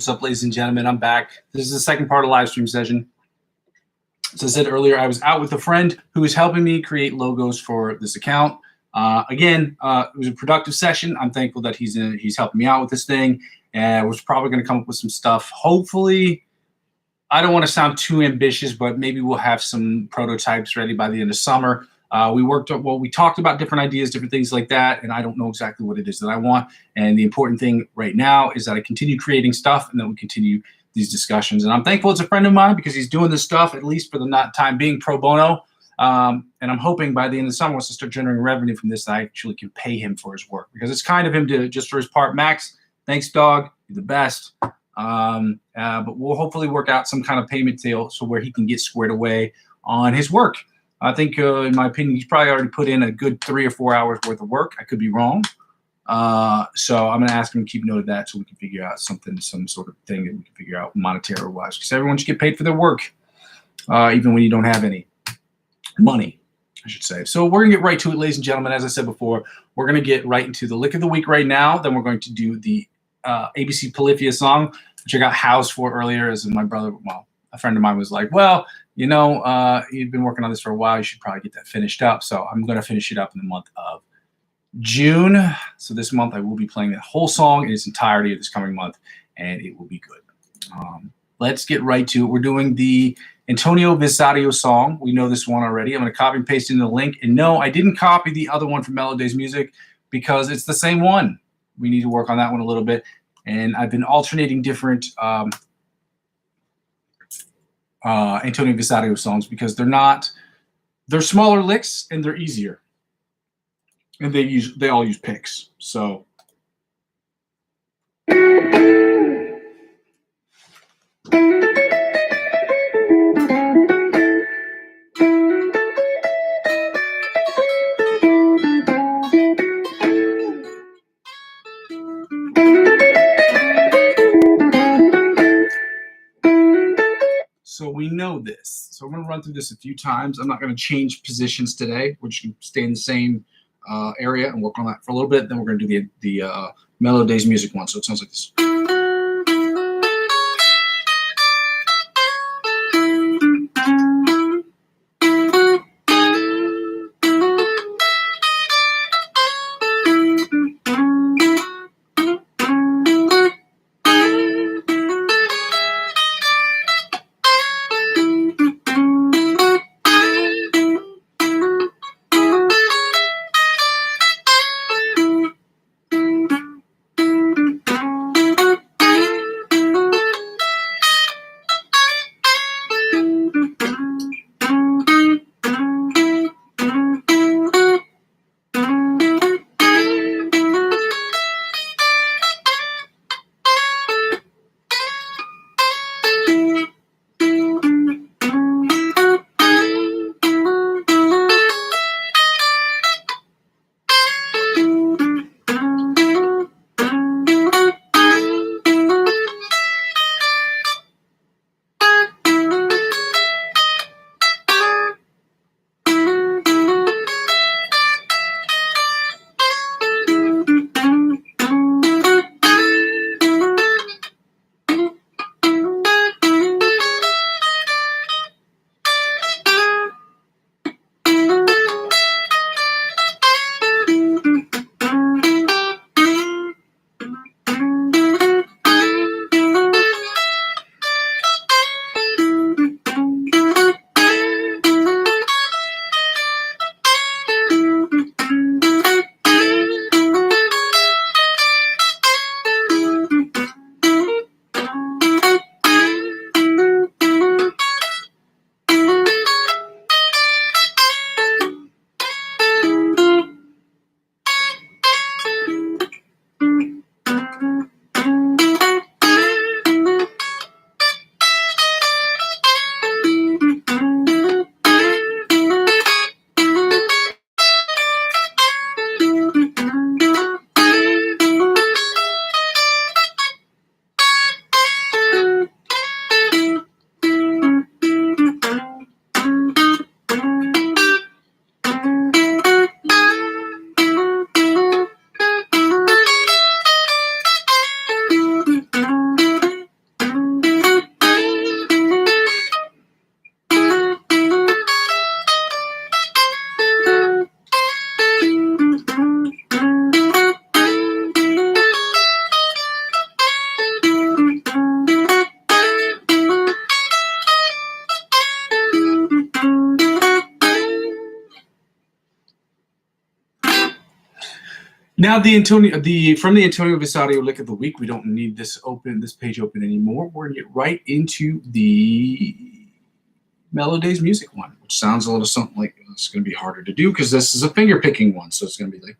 What's up, ladies and gentlemen? I'm back. This is the second part of the live stream session. As I said earlier, I was out with a friend who was helping me create logos for this account. Again, it was a productive session. I'm thankful that he's helping me out with this thing, and we're probably going to come up with some stuff. Hopefully, I don't want to sound too ambitious, but maybe we'll have some prototypes ready by the end of summer. We talked about different ideas, different things like that, and I don't know exactly what it is that I want. And the important thing right now is that I continue creating stuff, and then we continue these discussions. And I'm thankful it's a friend of mine because he's doing this stuff, at least for the time being, pro bono. And I'm hoping by the end of the summer, once I start generating revenue from this, I actually can pay him for his work, because it's kind of him to just for his part. Max, thanks, dog. You're the best. But we'll hopefully work out some kind of payment deal so where he can get squared away on his work. I think, in my opinion, he's probably already put in a good 3 or 4 hours worth of work. I could be wrong. So I'm going to ask him to keep note of that so we can figure out some sort of thing that we can figure out monetary-wise, because everyone should get paid for their work, even when you don't have any money, I should say. So we're going to get right to it, ladies and gentlemen. As I said before, we're going to get right into the lick of the week right now. Then we're going to do the ABC Polyphia song, which I got housed for earlier, as my brother, a friend of mine was like, well, you know, you've been working on this for a while. You should probably get that finished up. So I'm going to finish it up in the month of June. So this month I will be playing the whole song in its entirety of this coming month, and it will be good. Let's get right to it. We're doing the Antonio Visario song. We know this one already. I'm going to copy and paste in the link. And no, I didn't copy the other one from Mellodays Music because it's the same one. We need to work on that one a little bit. And I've been alternating different Antonio Visario songs because they're smaller licks and they're easier. And they all use picks. So we know this. So I'm going to run through this a few times. I'm not going to change positions today. We're just going to stay in the same area and work on that for a little bit. Then we're going to do the Mellodays Music one. So it sounds like this. Now from the Antonio Visadio lick of the week, we don't need this page open anymore. We're gonna get right into the Mellow Days music one, which sounds a little something like it's gonna be harder to do because this is a finger picking one, so it's gonna be like.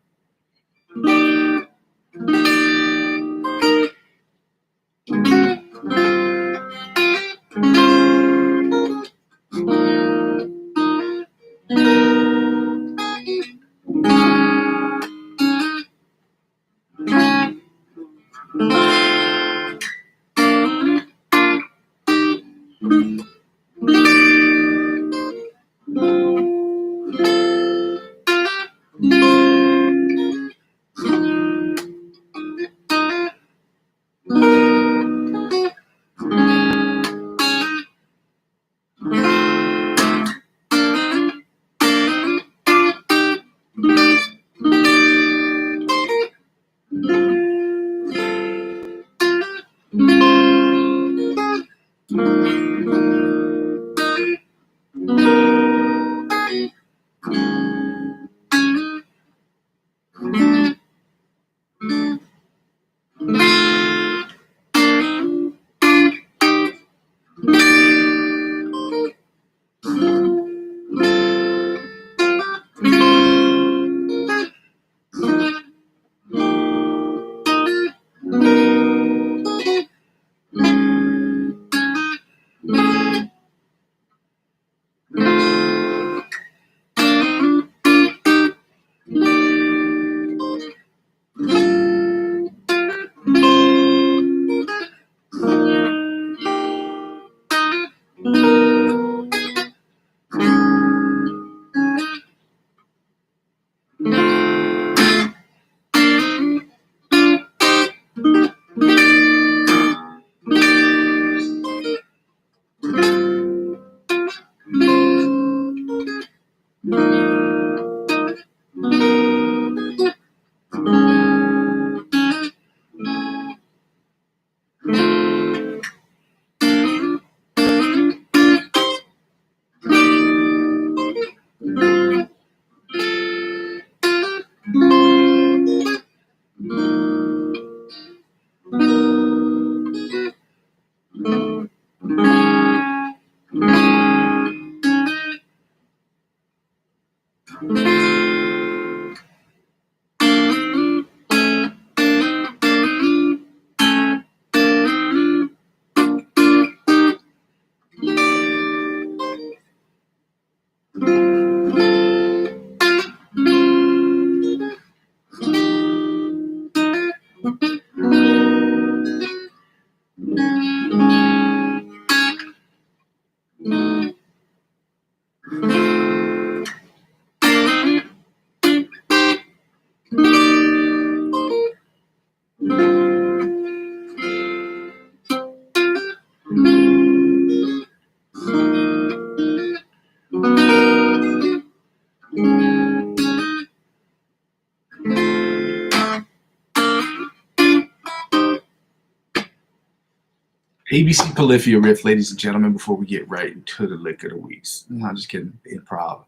ABC Polyphia riff, ladies and gentlemen, before we get right into the lick of the weeks. I'm not just kidding. Improv.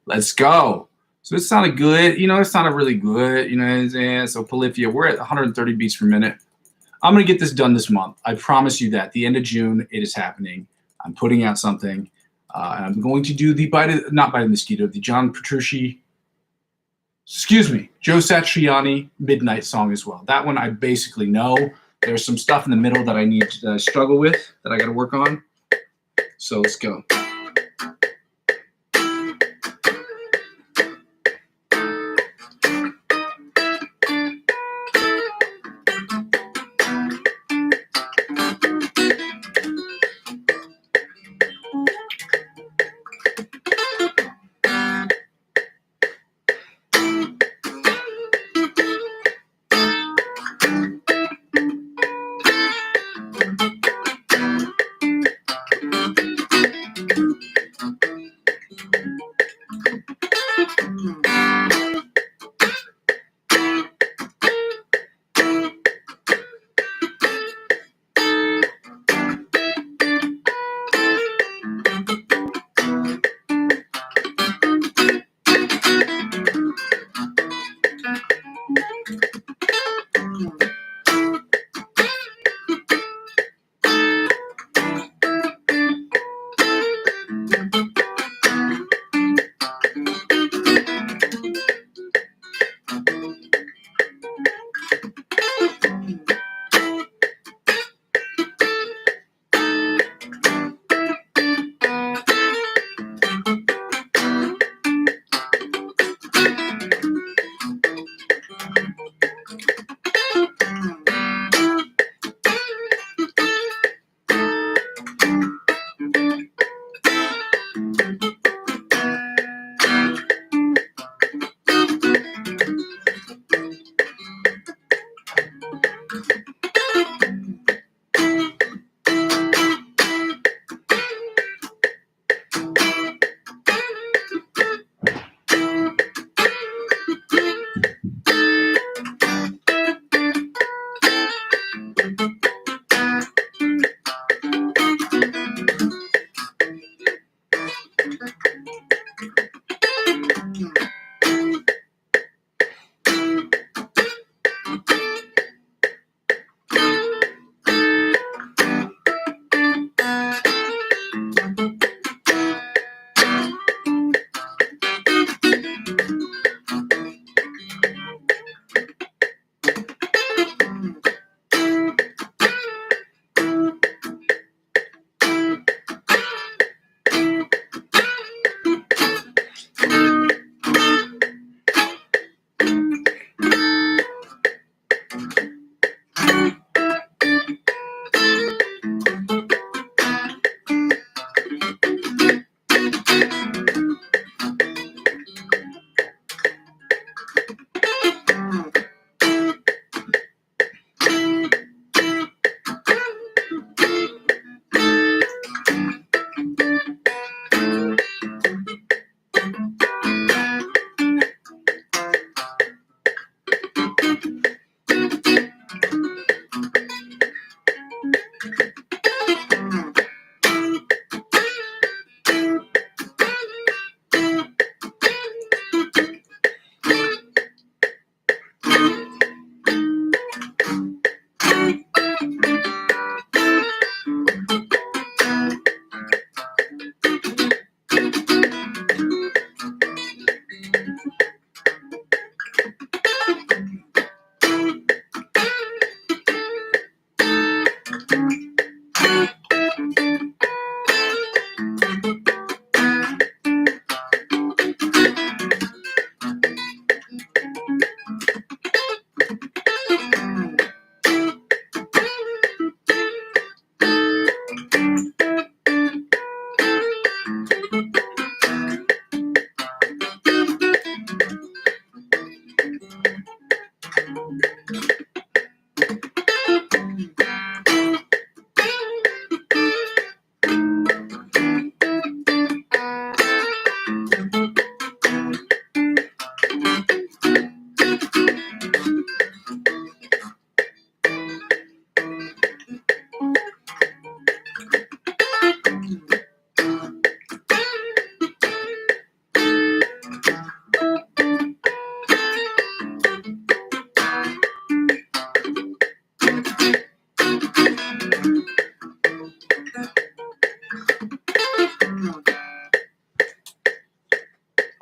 Let's go. So it sounded good. You know, it sounded really good. You know what I'm saying? So Polyphia, we're at 130 beats per minute. I'm going to get this done this month. I promise you that. The end of June, it is happening. I'm putting out something. And I'm going to do the not Bite of the Mosquito, the Joe Satriani Midnight song as well. That one I basically know. There's some stuff in the middle that I need to struggle with that I got to work on. So let's go.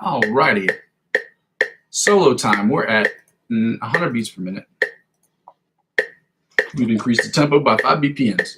Alrighty. Solo time. We're at 100 beats per minute. We've increased the tempo by 5 BPMs.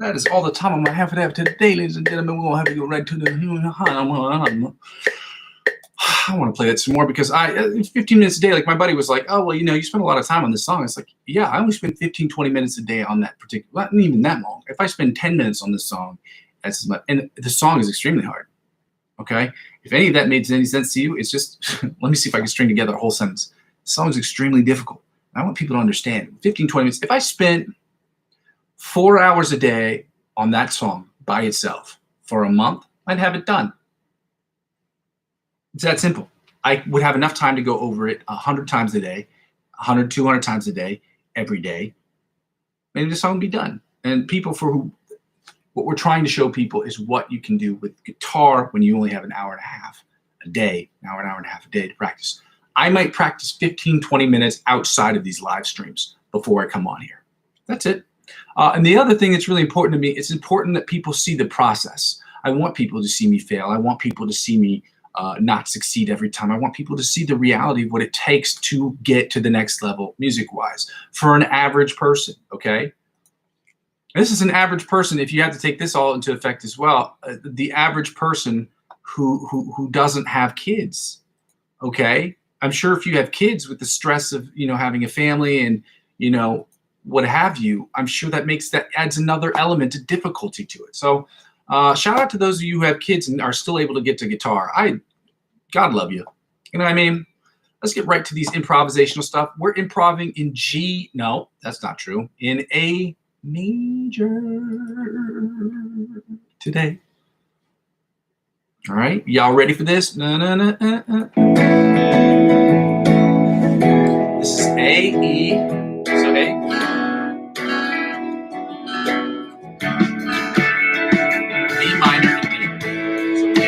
That is all the time I'm going to have today, ladies and gentlemen. We're going to have to go right to the... I want to play that some more because 15 minutes a day, like my buddy was like, oh, well, you spend a lot of time on this song. It's like, yeah, I only spend 15, 20 minutes a day on that particular, not even that long. If I spend 10 minutes on this song, that's as much. And the song is extremely hard. Okay. If any of that made any sense to you, it's just, let me see if I can string together a whole sentence. The song is extremely difficult. I want people to understand 15, 20 minutes. If I spent 4 hours a day on that song by itself for a month, I'd have it done. It's that simple. I would have enough time to go over it 100 times a day, 100, 200 times a day, every day. Maybe the song would be done. And what we're trying to show people is what you can do with guitar when you only have an hour and a half a day, an hour and a half a day to practice. I might practice 15, 20 minutes outside of these live streams before I come on here. That's it. And the other thing that's really important to me, it's important that people see the process. I want people to see me fail. I want people to see me not succeed every time. I want people to see the reality of what it takes to get to the next level music-wise for an average person, okay? This is an average person. If you have to take this all into effect as well, the average person who doesn't have kids, okay? I'm sure if you have kids with the stress of, having a family and, what have you, I'm sure that adds another element of difficulty to it. So shout out to those of you who have kids and are still able to get to guitar. God love you. You know what I mean? Let's get right to these improvisational stuff. We're improving in G. No, that's not true. In A major today. All right. Y'all ready for this? This is A, E. So A. B minor and D. So A.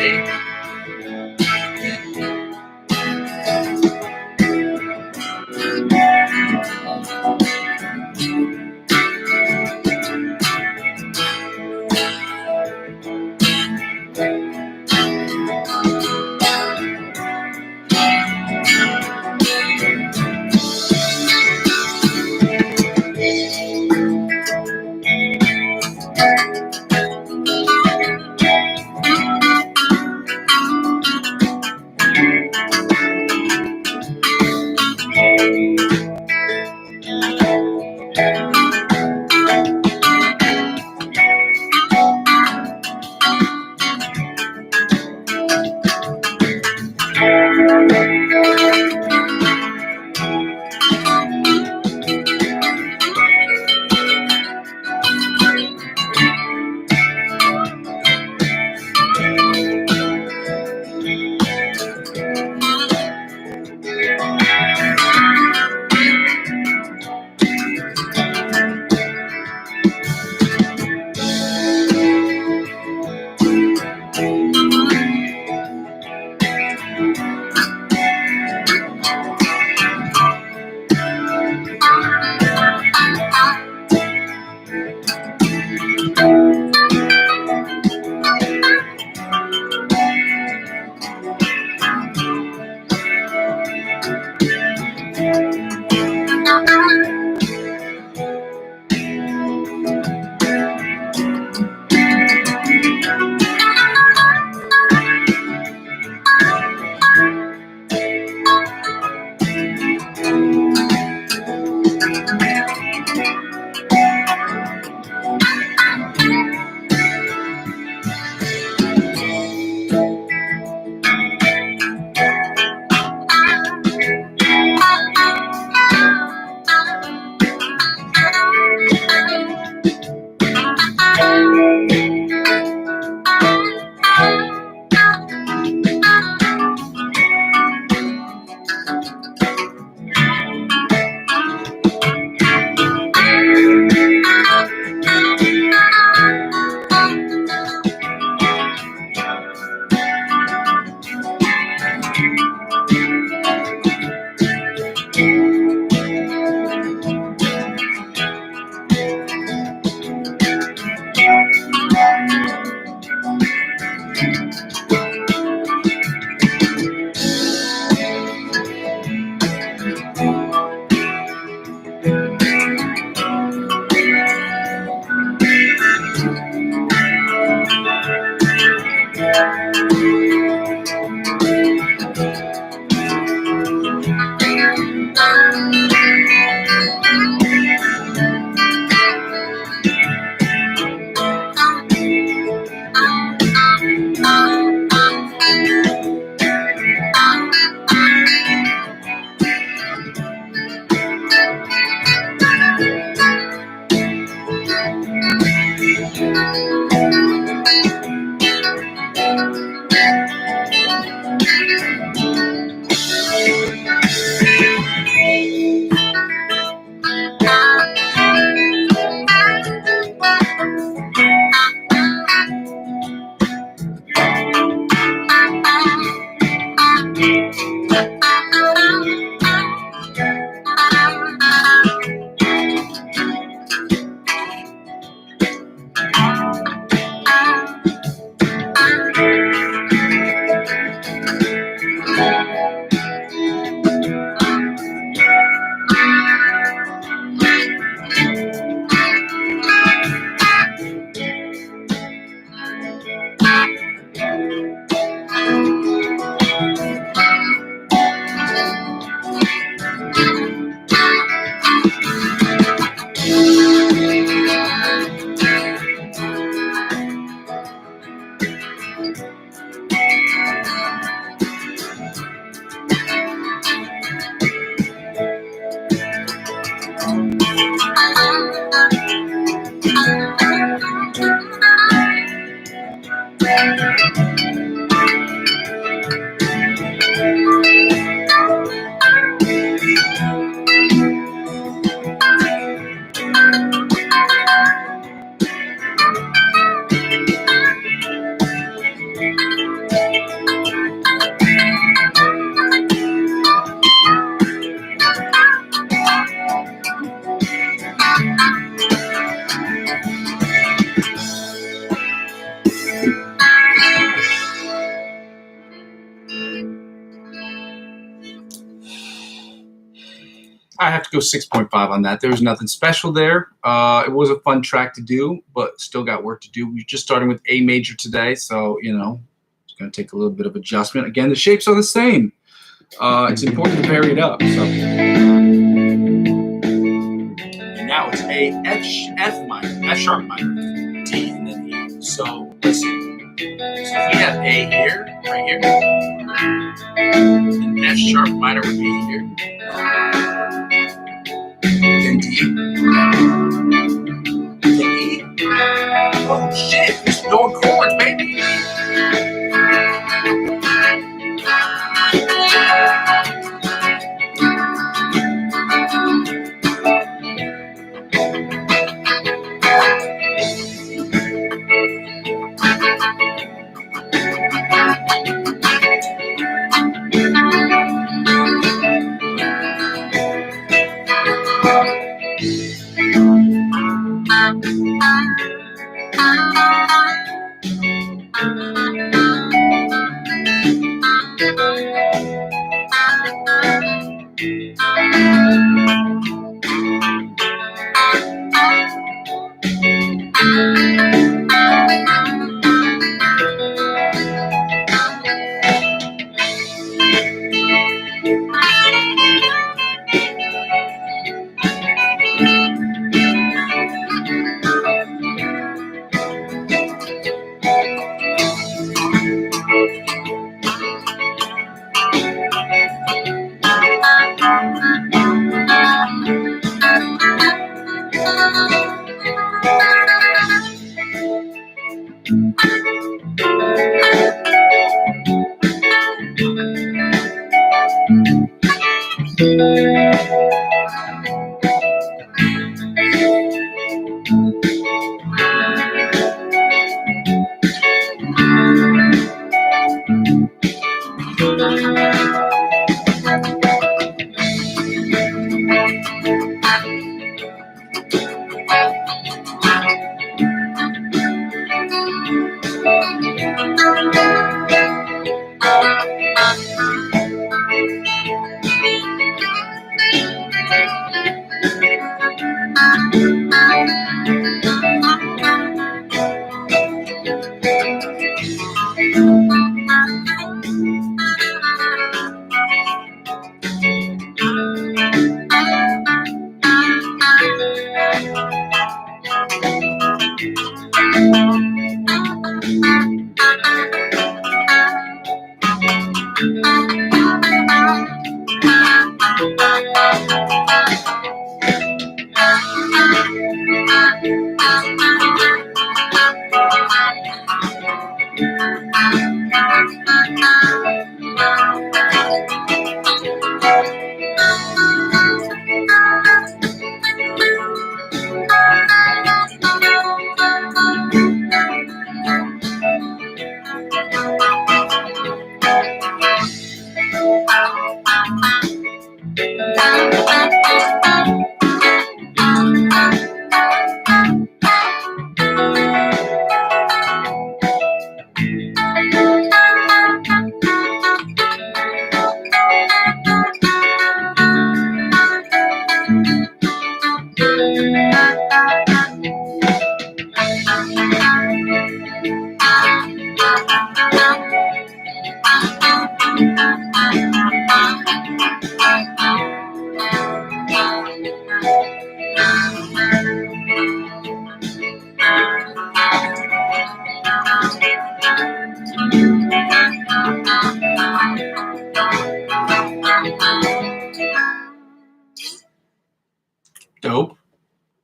I have to go 6.5 on that. There was nothing special there. It was a fun track to do, but still got work to do. We're just starting with A major today, so, you know, it's going to take a little bit of adjustment. Again, the shapes are the same. It's important to vary it up. So. And now it's A, F minor, F sharp minor, D, and then E. So listen. So if we have A here, right here, and F sharp minor would be here. Then D. Then E. Oh shit, it's door chords, baby.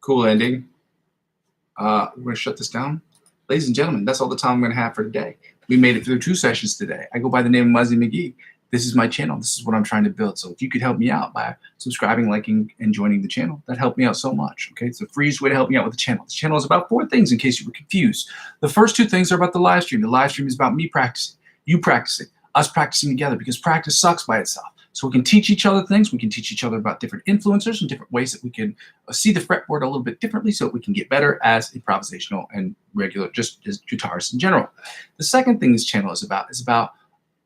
Cool ending. We're going to shut this down. Ladies and gentlemen, that's all the time I'm going to have for today. We made it through 2 sessions today. I go by the name of Muzzy McGee. This is my channel. This is what I'm trying to build. So if you could help me out by subscribing, liking, and joining the channel, that helped me out so much. Okay, it's the freest way to help me out with the channel. The channel is about 4 things in case you were confused. The first 2 things are about the live stream. The live stream is about me practicing, you practicing, us practicing together, because practice sucks by itself. So we can teach each other things. We can teach each other about different influencers and different ways that we can see the fretboard a little bit differently so that we can get better as improvisational and regular, just as guitarists in general. The second thing this channel is about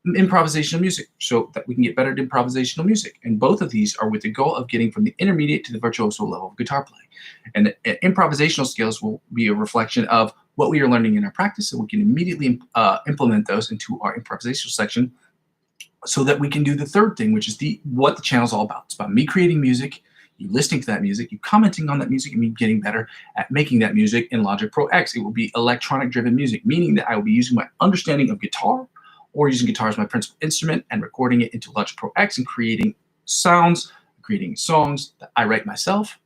improvisational music, so that we can get better at improvisational music. And both of these are with the goal of getting from the intermediate to the virtuoso level of guitar playing. And improvisational skills will be a reflection of what we are learning in our practice, so we can immediately implement those into our improvisational section, so that we can do the third thing, which is what the channel is all about. It's about me creating music, you listening to that music, you commenting on that music, and me getting better at making that music in Logic Pro X. It will be electronic-driven music, meaning that I will be using my understanding of guitar, or using guitar as my principal instrument and recording it into Logic Pro X and creating sounds, creating songs that I write myself,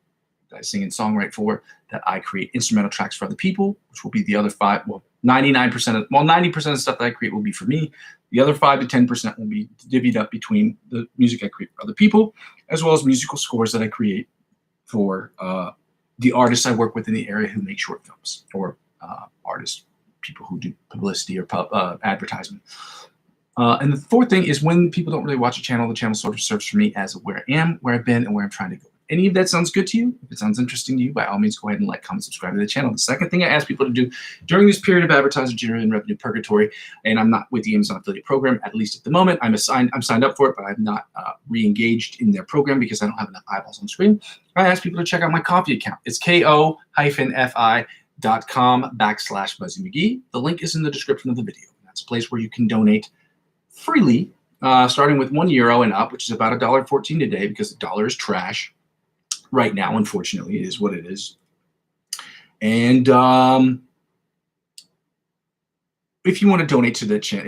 that I sing and songwrite for, that I create instrumental tracks for other people, which will be the other 5, well, 90% of the stuff that I create will be for me. The other 5 to 10% will be divvied up between the music I create for other people, as well as musical scores that I create for the artists I work with in the area who make short films, or artists, people who do publicity or advertisement. And the fourth thing is, when people don't really watch the channel sort of serves for me as where I am, where I've been, and where I'm trying to go. Any of that sounds good to you? If it sounds interesting to you, by all means, go ahead and like, comment, subscribe to the channel. The second thing I ask people to do during this period of advertiser-generated revenue purgatory, and I'm not with the Amazon affiliate program, at least at the moment. I'm signed up for it, but I'm not re-engaged in their program because I don't have enough eyeballs on the screen. I ask people to check out my Ko-fi account. It's ko-fi.com/Muzzy McGee. The link is in the description of the video. That's a place where you can donate freely, starting with €1 and up, which is about $1.14 today, because the dollar is trash right now. Unfortunately, it is what it is. And if you want to donate to the channel,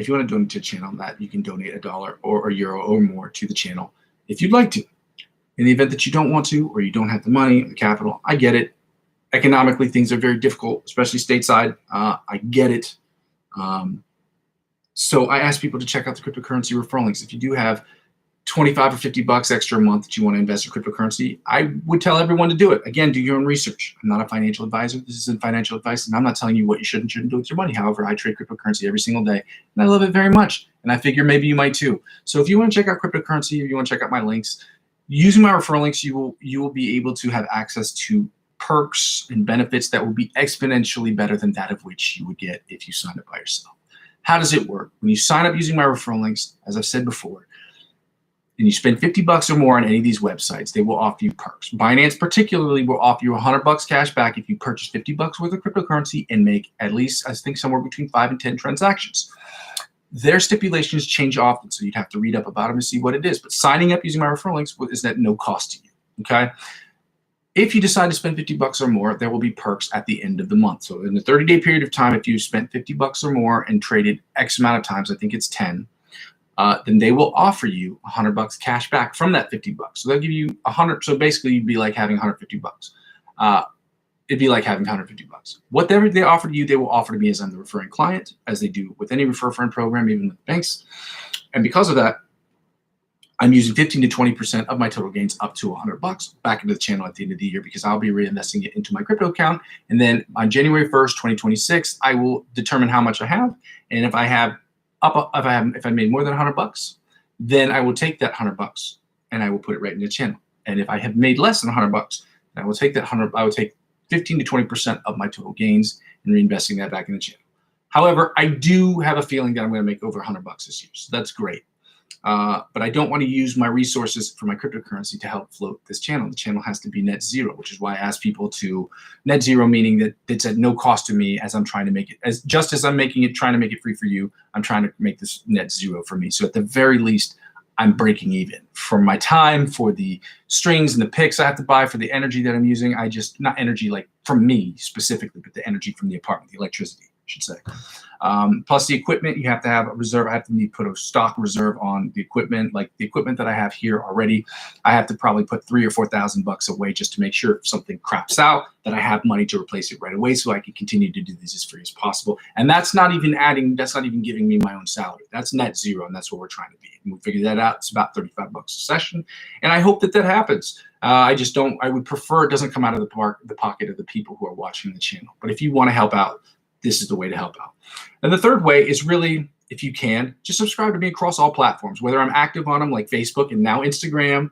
that you can donate $1 or €1 or more to the channel if you'd like to. In the event that you don't want to, or you don't have the money or the capital, I get it. Economically, things are very difficult, especially stateside. I get it. So I ask people to check out the cryptocurrency referral links. If you do have $25 or $50 extra a month that you want to invest in cryptocurrency, I would tell everyone to do it. Again, do your own research. I'm not a financial advisor. This isn't financial advice, and I'm not telling you what you should and shouldn't do with your money. However, I trade cryptocurrency every single day, and I love it very much. And I figure maybe you might too. So if you want to check out cryptocurrency, if you want to check out my links, using my referral links, you will be able to have access to perks and benefits that will be exponentially better than that of which you would get if you signed up by yourself. How does it work? When you sign up using my referral links, as I've said before, and you spend $50 or more on any of these websites, they will offer you perks. Binance particularly will offer you $100 cash back if you purchase $50 worth of cryptocurrency and make at least, I think, somewhere between 5 and 10 transactions. Their stipulations change often, so you'd have to read up about them to see what it is. But signing up using my referral links is at no cost to you, okay? If you decide to spend $50 or more, there will be perks at the end of the month. So in the 30-day period of time, if you spent $50 or more and traded X amount of times, I think it's 10, then they will offer you $100 cash back from that $50. So they'll give you 100. So basically, you'd be like having $150. It'd be like having $150. Whatever they offer to you, they will offer to me as I'm the referring client, as they do with any refer friend program, even with banks. And because of that, I'm using 15 to 20% of my total gains, up to $100, back into the channel at the end of the year, because I'll be reinvesting it into my crypto account. And then on January 1st, 2026, I will determine how much I have. And if I made more than $100, then I will take that $100 and I will put it right in the channel. And if I have made less than $100, then I will take that I will take 15 to 20% of my total gains and reinvesting that back in the channel. However, I do have a feeling that I'm going to make over $100 this year, so that's great. But I don't want to use my resources for my cryptocurrency to help float this channel. The channel has to be net zero, which is why I ask people to net zero, meaning that it's at no cost to me, as I'm trying to make it, just as I'm trying to make it free for you. I'm trying to make this net zero for me. So at the very least, I'm breaking even for my time, for the strings and the picks I have to buy, for the energy that I'm using. Not energy like from me specifically, but the energy from the apartment, the electricity. should say. Plus the equipment, you have to have a reserve. I have to put a stock reserve on the equipment. Like the equipment that I have here already, I have to probably put $3,000 or $4,000 away just to make sure if something craps out that I have money to replace it right away so I can continue to do this as free as possible. And that's not even giving me my own salary. That's net zero, and that's what we're trying to be. And we figured that out. It's about $35 a session, and I hope that happens. I would prefer it doesn't come out of the pocket of the people who are watching the channel. But if you want to help out, this is the way to help out. And the third way is really, if you can, just subscribe to me across all platforms, whether I'm active on them like Facebook and now Instagram,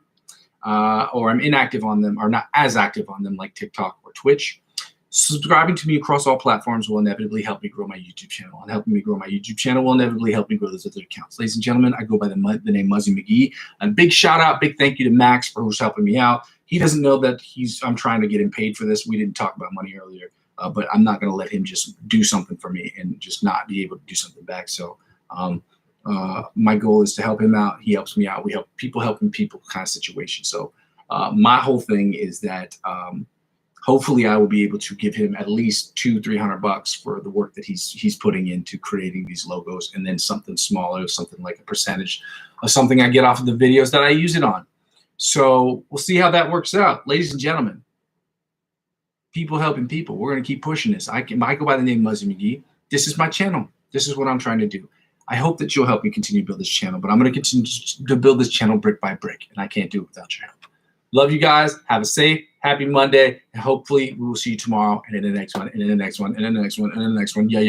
or I'm inactive on them or not as active on them like TikTok or Twitch. Subscribing to me across all platforms will inevitably help me grow my YouTube channel. And helping me grow my YouTube channel will inevitably help me grow those other accounts. Ladies and gentlemen, I go by the name Muzzy McGee. A big shout out, big thank you to Max for who's helping me out. He doesn't know that I'm trying to get him paid for this. We didn't talk about money earlier. But I'm not going to let him just do something for me and just not be able to do something back. So my goal is to help him out. He helps me out. We help people helping people kind of situation. So my whole thing is that hopefully I will be able to give him at least $200-300 for the work that he's putting into creating these logos, and then something smaller, something like a percentage of something I get off of the videos that I use it on. So we'll see how that works out. Ladies and gentlemen, people helping people. We're going to keep pushing this. I go by the name Muzzy McGee. This is my channel. This is what I'm trying to do. I hope that you'll help me continue to build this channel, but I'm going to continue to build this channel brick by brick, and I can't do it without your help. Love you guys. Have a safe, happy Monday, and hopefully we will see you tomorrow and in the next one, and in the next one, and in the next one, and in the next one. Yeah.